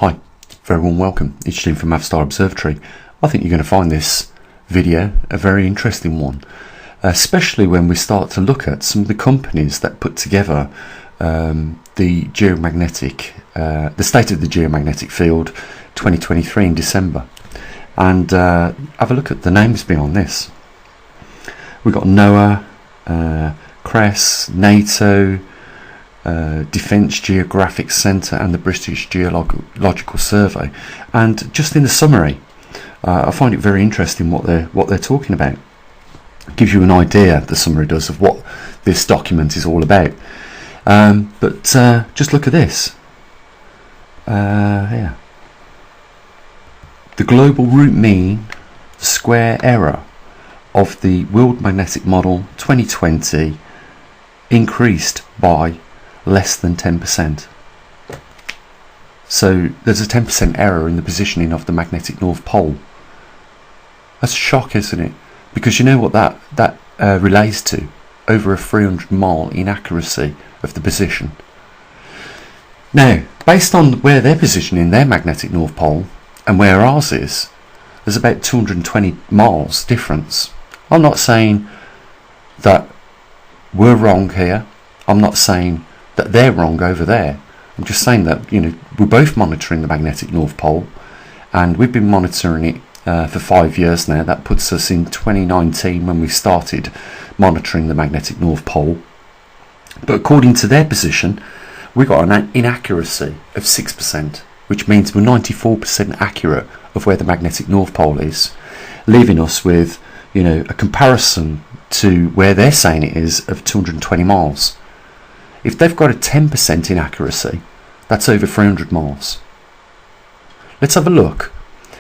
Hi, very warm welcome. It's Jim from Avstar Observatory. I think you're going to find this video a very interesting one, especially when we start to look at some of the companies that put together the geomagnetic, the state of the geomagnetic field 2023 in December, and have a look at the names behind this. We've got NOAA, CRES, NATO, Defence Geographic Centre and the British Geological Survey. And just in the summary, I find it very interesting what they're talking about. It gives you an idea, the summary does, of what this document is all about. But just look at this. Yeah. The global root mean square error of the World Magnetic Model 2020 increased by less than 10%. So there's a 10% error in the positioning of the magnetic North Pole. That's a shock, isn't it? Because you know what that relates to? Over a 300-mile inaccuracy of the position. Now, based on where they're positioning their magnetic North Pole and where ours is, there's about 220 miles difference. I'm not saying that we're wrong here. I'm not saying that they're wrong over there. I'm just saying that, you know, we're both monitoring the magnetic North Pole, and we've been monitoring it for 5 years now. That puts us in 2019 when we started monitoring the magnetic North Pole. But according to their position, we got an inaccuracy of 6%, which means we're 94% accurate of where the magnetic North Pole is, leaving us with, you know, a comparison to where they're saying it is of 220 miles. If they've got a 10% inaccuracy, that's over 300 miles. Let's have a look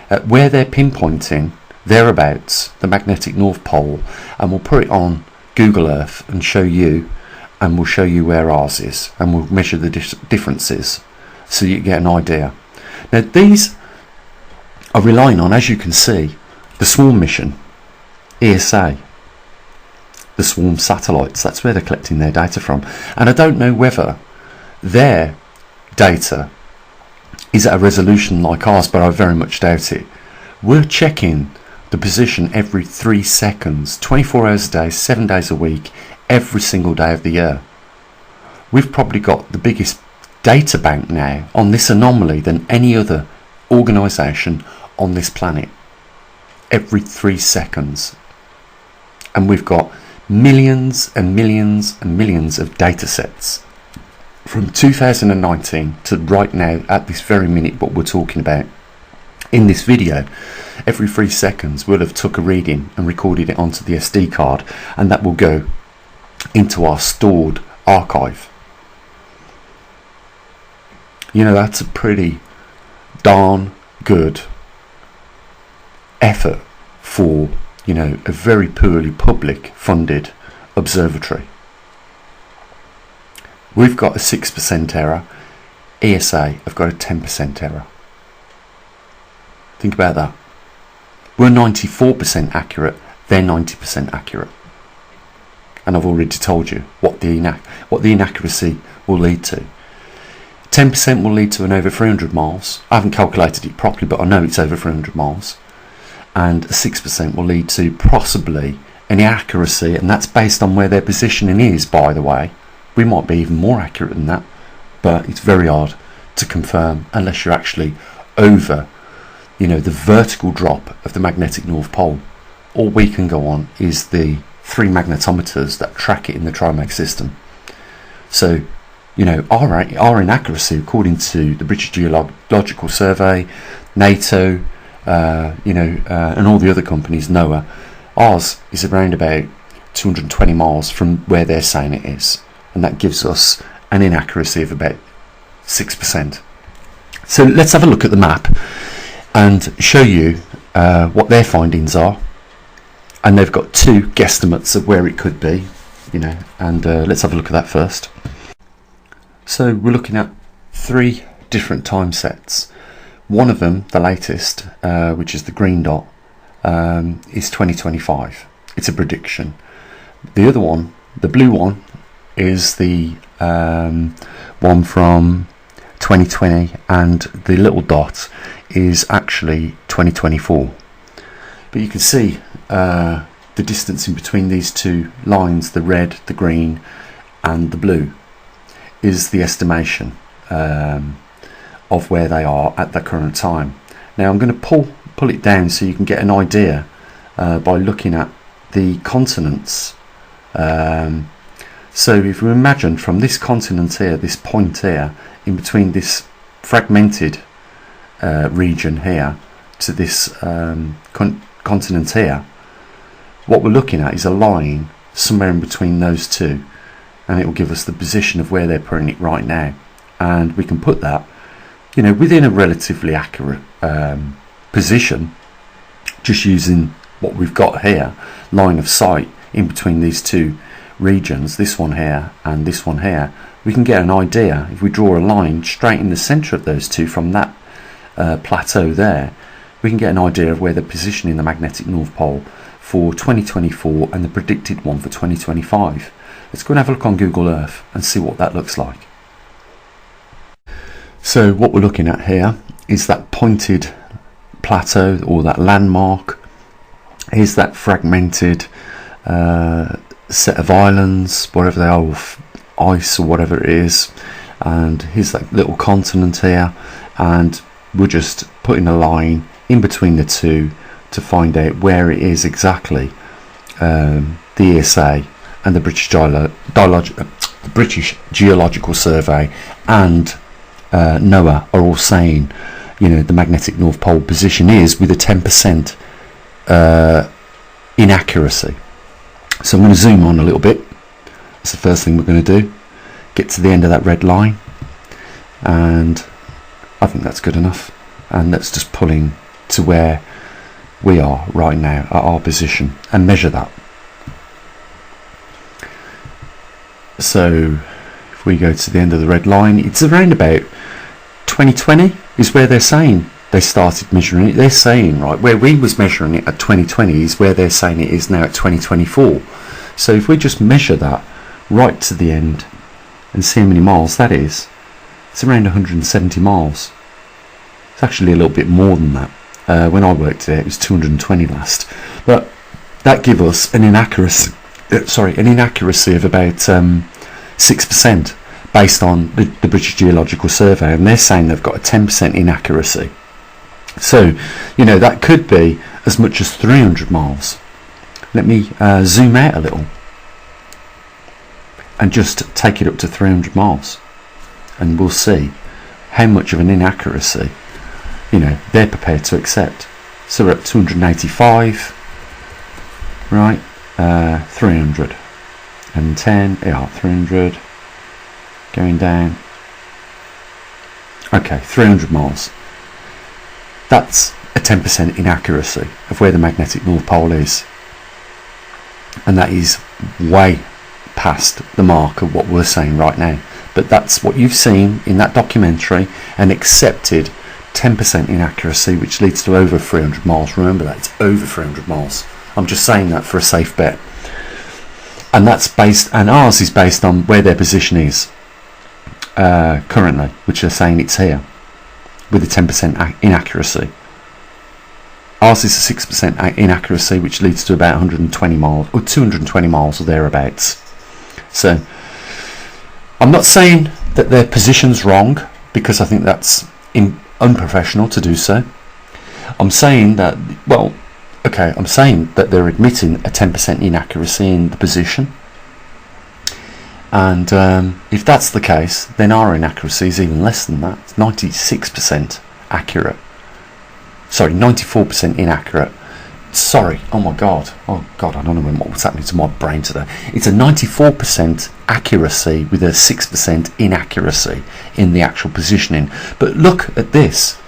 at where they're pinpointing thereabouts the magnetic North Pole, and we'll put it on Google Earth and show you, and we'll show you where ours is, and we'll measure the differences so you get an idea. Now these are relying on, as you can see, the Swarm mission, ESA, the Swarm satellites. That's where they're collecting their data from, and I don't know whether their data is at a resolution like ours, but I very much doubt it. We're checking the position every 3 seconds, 24 hours a day, 7 days a week, every single day of the year. We've probably got the biggest data bank now on this anomaly than any other organisation on this planet, every 3 seconds, and we've got millions and millions and millions of data sets from 2019 to right now at this very minute. What we're talking about in this video, every 3 seconds we'll have took a reading and recorded it onto the SD card, and that will go into our stored archive. You know, that's a pretty darn good effort for, you know, a very poorly public funded observatory. We've got a 6% error. ESA have got a 10% error. Think about that. We're 94% accurate, they're 90% accurate. And I've already told you what the inaccuracy will lead to. 10% will lead to an over 300 miles. I haven't calculated it properly, but I know it's over 300 miles. And 6% will lead to possibly an accuracy, and that's based on where their positioning is, by the way. We might be even more accurate than that, but it's very hard to confirm unless you're actually over, you know, the vertical drop of the magnetic North Pole. All we can go on is the 3 magnetometers that track it in the Trimag system. So, you know, our inaccuracy, according to the British Geological Survey, NATO, and all the other companies, NOAA, ours is around about 220 miles from where they're saying it is, and that gives us an inaccuracy of about 6%. So let's have a look at the map and show you what their findings are, and they've got 2 guesstimates of where it could be, you know, and let's have a look at that first. So we're looking at 3 different time sets. One of them, the latest, which is the green dot, is 2025. It's a prediction. The other one, the blue one, is the one from 2020, and the little dot is actually 2024. But you can see the distance in between these two lines, the red, the green and the blue, is the estimation of where they are at the current time. Now I'm going to pull it down so you can get an idea by looking at the continents. So if we imagine from this continent here, this point here, in between this fragmented region here to this continent here, what we're looking at is a line somewhere in between those two, and it will give us the position of where they're putting it right now, and we can put that, you know, within a relatively accurate position, just using what we've got here, line of sight in between these two regions, this one here and this one here. We can get an idea if we draw a line straight in the center of those two from that plateau there. We can get an idea of where they're positioning the magnetic North Pole for 2024 and the predicted one for 2025. Let's go and have a look on Google Earth and see what that looks like. So what we're looking at here is that pointed plateau, or that landmark. Here's that fragmented set of islands, whatever they are, with ice or whatever it is, and here's that little continent here, and we're just putting a line in between the two to find out where it is exactly. The ESA and the British Geological Survey and NOAA are all saying, you know, the magnetic North Pole position is with a 10% inaccuracy. So I'm going to zoom on a little bit. That's the first thing we're going to do. Get to the end of that red line, and I think that's good enough. And let's just pull in to where we are right now at our position and measure that. So if we go to the end of the red line, it's around about 2020 is where they're saying they started measuring it. They're saying, right, where we was measuring it at 2020 is where they're saying it is now at 2024. So if we just measure that right to the end and see how many miles that is, it's around 170 miles. It's actually a little bit more than that. When I worked there, it was 220 last. But that gives us an inaccuracy. An inaccuracy of about 6% based on the British Geological Survey, and they're saying they've got a 10% inaccuracy. So, you know, that could be as much as 300 miles. Let me zoom out a little and just take it up to 300 miles, and we'll see how much of an inaccuracy, you know, they're prepared to accept. So we're at 285, right? 310, yeah, 300, going down. Okay, 300 miles. That's a 10% inaccuracy of where the magnetic North Pole is, and that is way past the mark of what we're saying right now. But that's what you've seen in that documentary, an accepted 10% inaccuracy, which leads to over 300 miles. Remember that, it's over 300 miles. I'm just saying that for a safe bet. And that's based, and ours is based on where their position is currently, which they're saying it's here with a 10% inaccuracy. Ours is a 6% inaccuracy, which leads to about 120 miles or 220 miles or thereabouts. So I'm not saying that their position's wrong, because I think that's unprofessional to do so. I'm saying that, well, okay, I'm saying that they're admitting a 10% inaccuracy in the position, and if that's the case, then our inaccuracy is even less than that. It's 96% accurate. Sorry, 94% inaccurate. Sorry, oh god, I don't know what's happening to my brain today. It's a 94% accuracy with a 6% inaccuracy in the actual positioning. But look at this.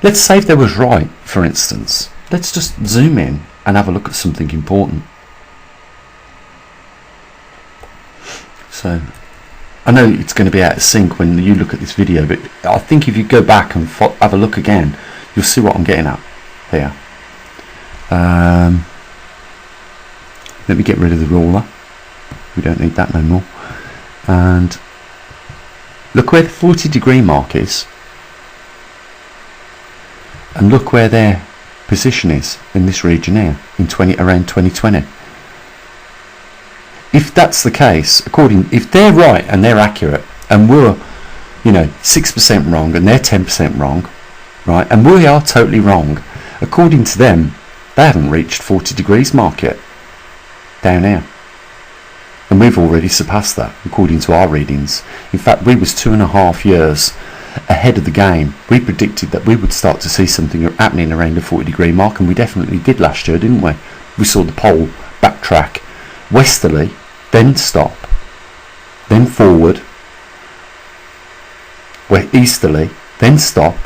Let's say if they was right, for instance. Let's just zoom in and have a look at something important. So, I know it's going to be out of sync when you look at this video, but I think if you go back and have a look again, you'll see what I'm getting at here. Let me get rid of the ruler. We don't need that no more. And Look where the 40-degree mark is, and look where their position is in this region here in around 2020. If that's the case, if they're right and they're accurate, and we're 6% wrong and they're 10% wrong, right, and we are totally wrong, according to them, they haven't reached 40 degrees mark yet down here, and we've already surpassed that according to our readings. In fact, we was 2.5 years ahead of the game. We predicted that we would start to see something happening around the 40-degree mark, and we definitely did last year, didn't we? We saw the pole backtrack westerly, then stop, then forward, easterly, then stop,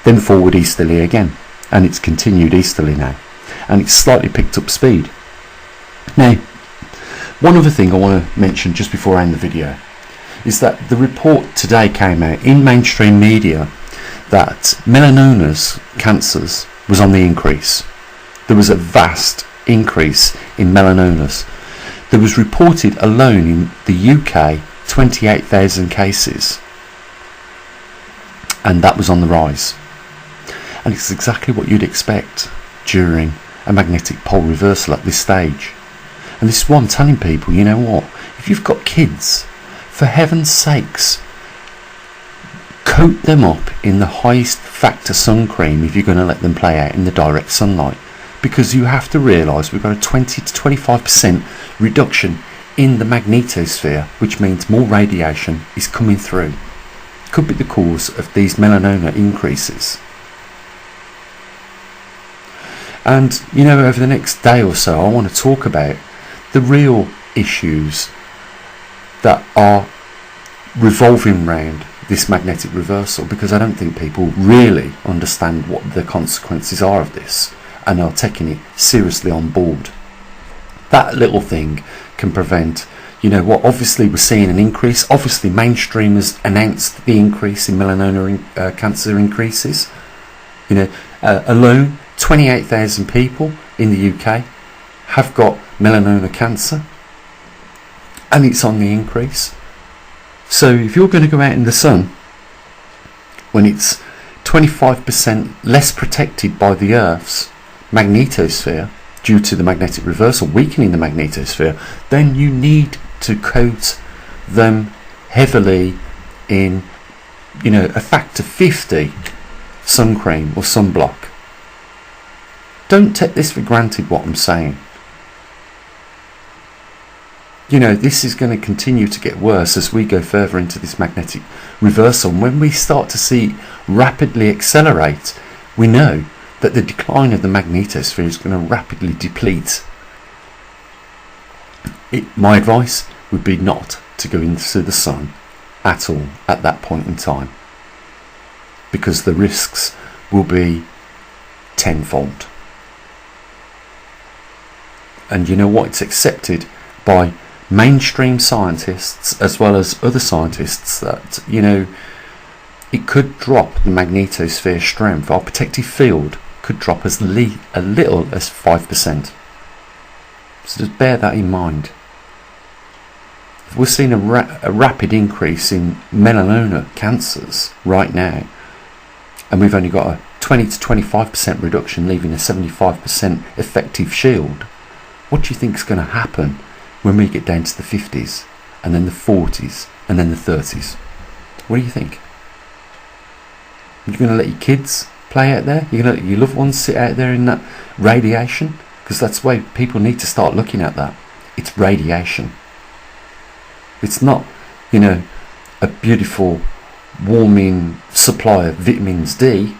then forward easterly again, and it's continued easterly now, and it's slightly picked up speed. Now, one other thing I want to mention just before I end the video is that the report today came out in mainstream media that melanomas cancers was on the increase. There was a vast increase in melanomas. There was reported alone in the UK 28,000 cases, and that was on the rise. And it's exactly what you'd expect during a magnetic pole reversal at this stage. And this is what I'm telling people, you know what, if you've got kids, for heaven's sakes, coat them up in the highest factor sun cream if you're going to let them play out in the direct sunlight, because you have to realise we've got a 20 to 25% reduction in the magnetosphere, which means more radiation is coming through. Could be the cause of these melanoma increases. And over the next day or so, I want to talk about the real issues that are revolving around this magnetic reversal, because I don't think people really understand what the consequences are of this and are taking it seriously on board. That little thing can prevent, obviously we're seeing an increase. Obviously mainstream has announced the increase in melanoma cancer increases. Alone 28,000 people in the UK have got melanoma cancer, and it's on the increase. So if you're going to go out in the sun when it's 25% less protected by the Earth's magnetosphere due to the magnetic reversal weakening the magnetosphere, then you need to coat them heavily in a factor 50 sun cream or sunblock. Don't take this for granted, what I'm saying. This is going to continue to get worse as we go further into this magnetic reversal. And when we start to see rapidly accelerate, we know that the decline of the magnetosphere is going to rapidly deplete. My advice would be not to go into the sun at all at that point in time, because the risks will be tenfold. And you know what? It's accepted by mainstream scientists as well as other scientists that it could drop the magnetosphere strength. Our protective field could drop as little as 5%. So just bear that in mind. If we're seeing a rapid increase in melanoma cancers right now, and we've only got a 20 to 25% reduction, leaving a 75% effective shield, what do you think is going to happen when we get down to the 50s, and then the 40s, and then the 30s? What do you think? You're going to let your kids play out there? You're going to let your loved ones sit out there in that radiation? Because that's the way people need to start looking at that. It's radiation. It's not, a beautiful warming supply of vitamins D.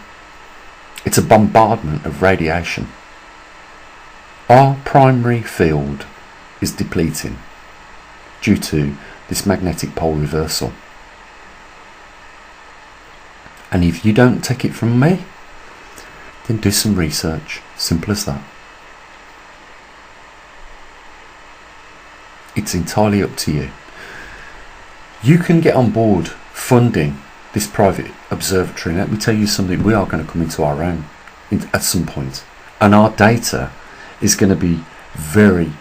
It's a bombardment of radiation. Our primary field is depleting due to this magnetic pole reversal. And if you don't take it from me, then do some research. Simple as that. It's entirely up to you. You can get on board funding this private observatory. Let me tell you something, we are going to come into our own at some point, and our data is going to be very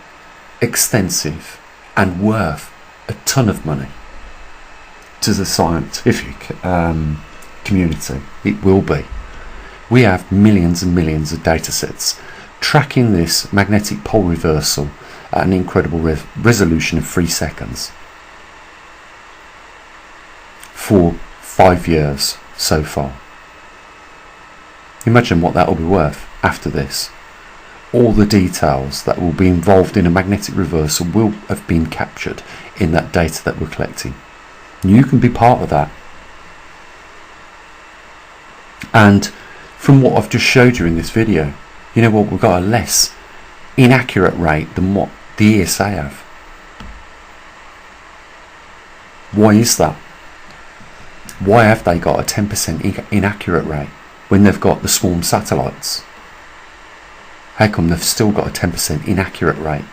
extensive and worth a ton of money. to the scientific community. It will be. We have millions and millions of data sets tracking this magnetic pole reversal at an incredible resolution of 3 seconds for 5 years so far. Imagine what that will be worth after this. All the details that will be involved in a magnetic reversal will have been captured in that data that we're collecting. You can be part of that. And from what I've just showed you in this video, you know what, we've got a less inaccurate rate than what the ESA have. Why is that? Why have they got a 10% inaccurate rate when they've got the swarm satellites? How come they've still got a 10% inaccurate rate?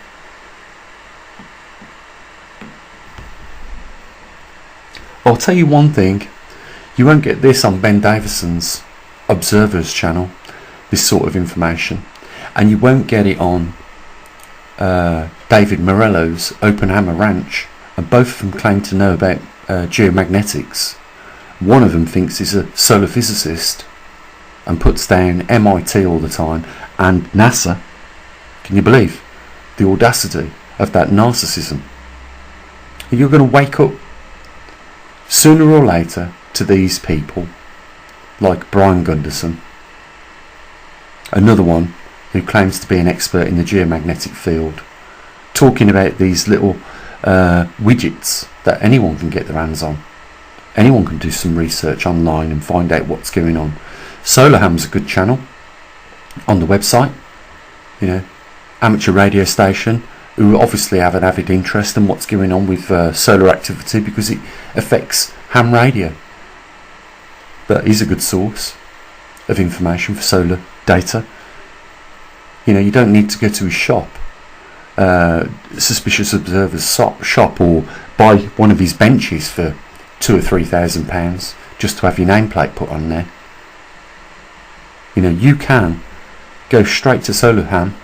I'll tell you one thing, you won't get this on Ben Davison's Observers channel, this sort of information, and you won't get it on David Morello's Open Hammer Ranch, and both of them claim to know about geomagnetics. One of them thinks he's a solar physicist and puts down MIT all the time and NASA. Can you believe the audacity of that narcissism? You're going to wake up sooner or later to these people like Brian Gunderson, another one who claims to be an expert in the geomagnetic field, talking about these little widgets that anyone can get their hands on. Anyone can do some research online and find out what's going on. Solarham's a good channel on the website, you know, amateur radio station, who obviously have an avid interest in what's going on with solar activity because it affects ham radio. But he's a good source of information for solar data. You know, you don't need to go to his shop, Suspicious Observer's shop, or buy one of his benches for £2,000 or £3,000 just to have your nameplate put on there. You know, you can go straight to Solarham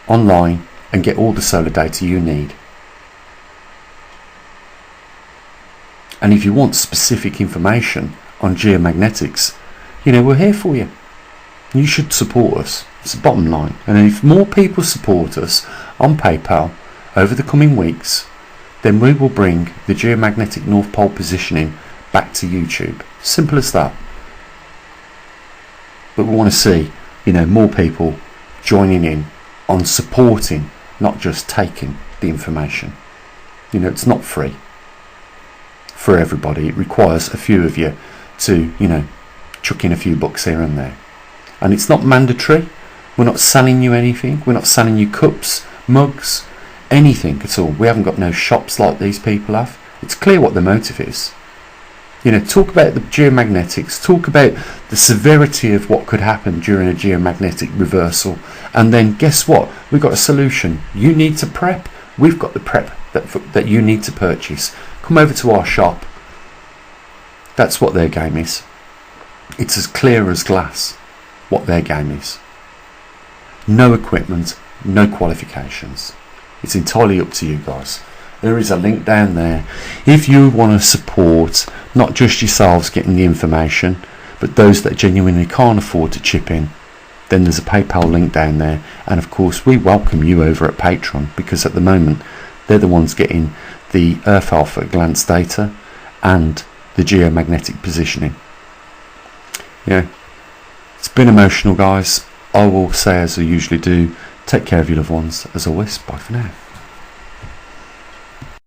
online and get all the solar data you need. And if you want specific information on geomagnetics, you know, we're here for you. You should support us. It's the bottom line. And if more people support us on PayPal over the coming weeks, then we will bring the geomagnetic North Pole positioning back to YouTube. Simple as that. But we want to see, you know, more people joining in on supporting, not just taking the information. You know, it's not free for everybody. It requires a few of you to, you know, chuck in a few bucks here and there. And it's not mandatory. We're not selling you anything. We're not selling you cups, mugs, anything at all. We haven't got no shops like these people have. It's clear what the motive is. You know, talk about the geomagnetics, talk about the severity of what could happen during a geomagnetic reversal, and then guess what? We've got a solution. You need to prep. We've got the prep that you need to purchase. Come over to our shop. That's what their game is. It's as clear as glass what their game is. No equipment, no qualifications. It's entirely up to you guys. There is a link down there if you want to support not just yourselves getting the information, but those that genuinely can't afford to chip in. Then there's a PayPal link down there, and of course we welcome you over at Patreon, because at the moment they're the ones getting the Earth Alpha glance data and the geomagnetic positioning. Yeah, it's been emotional, guys. I will say, as I usually do, take care of your loved ones. As always, bye for now.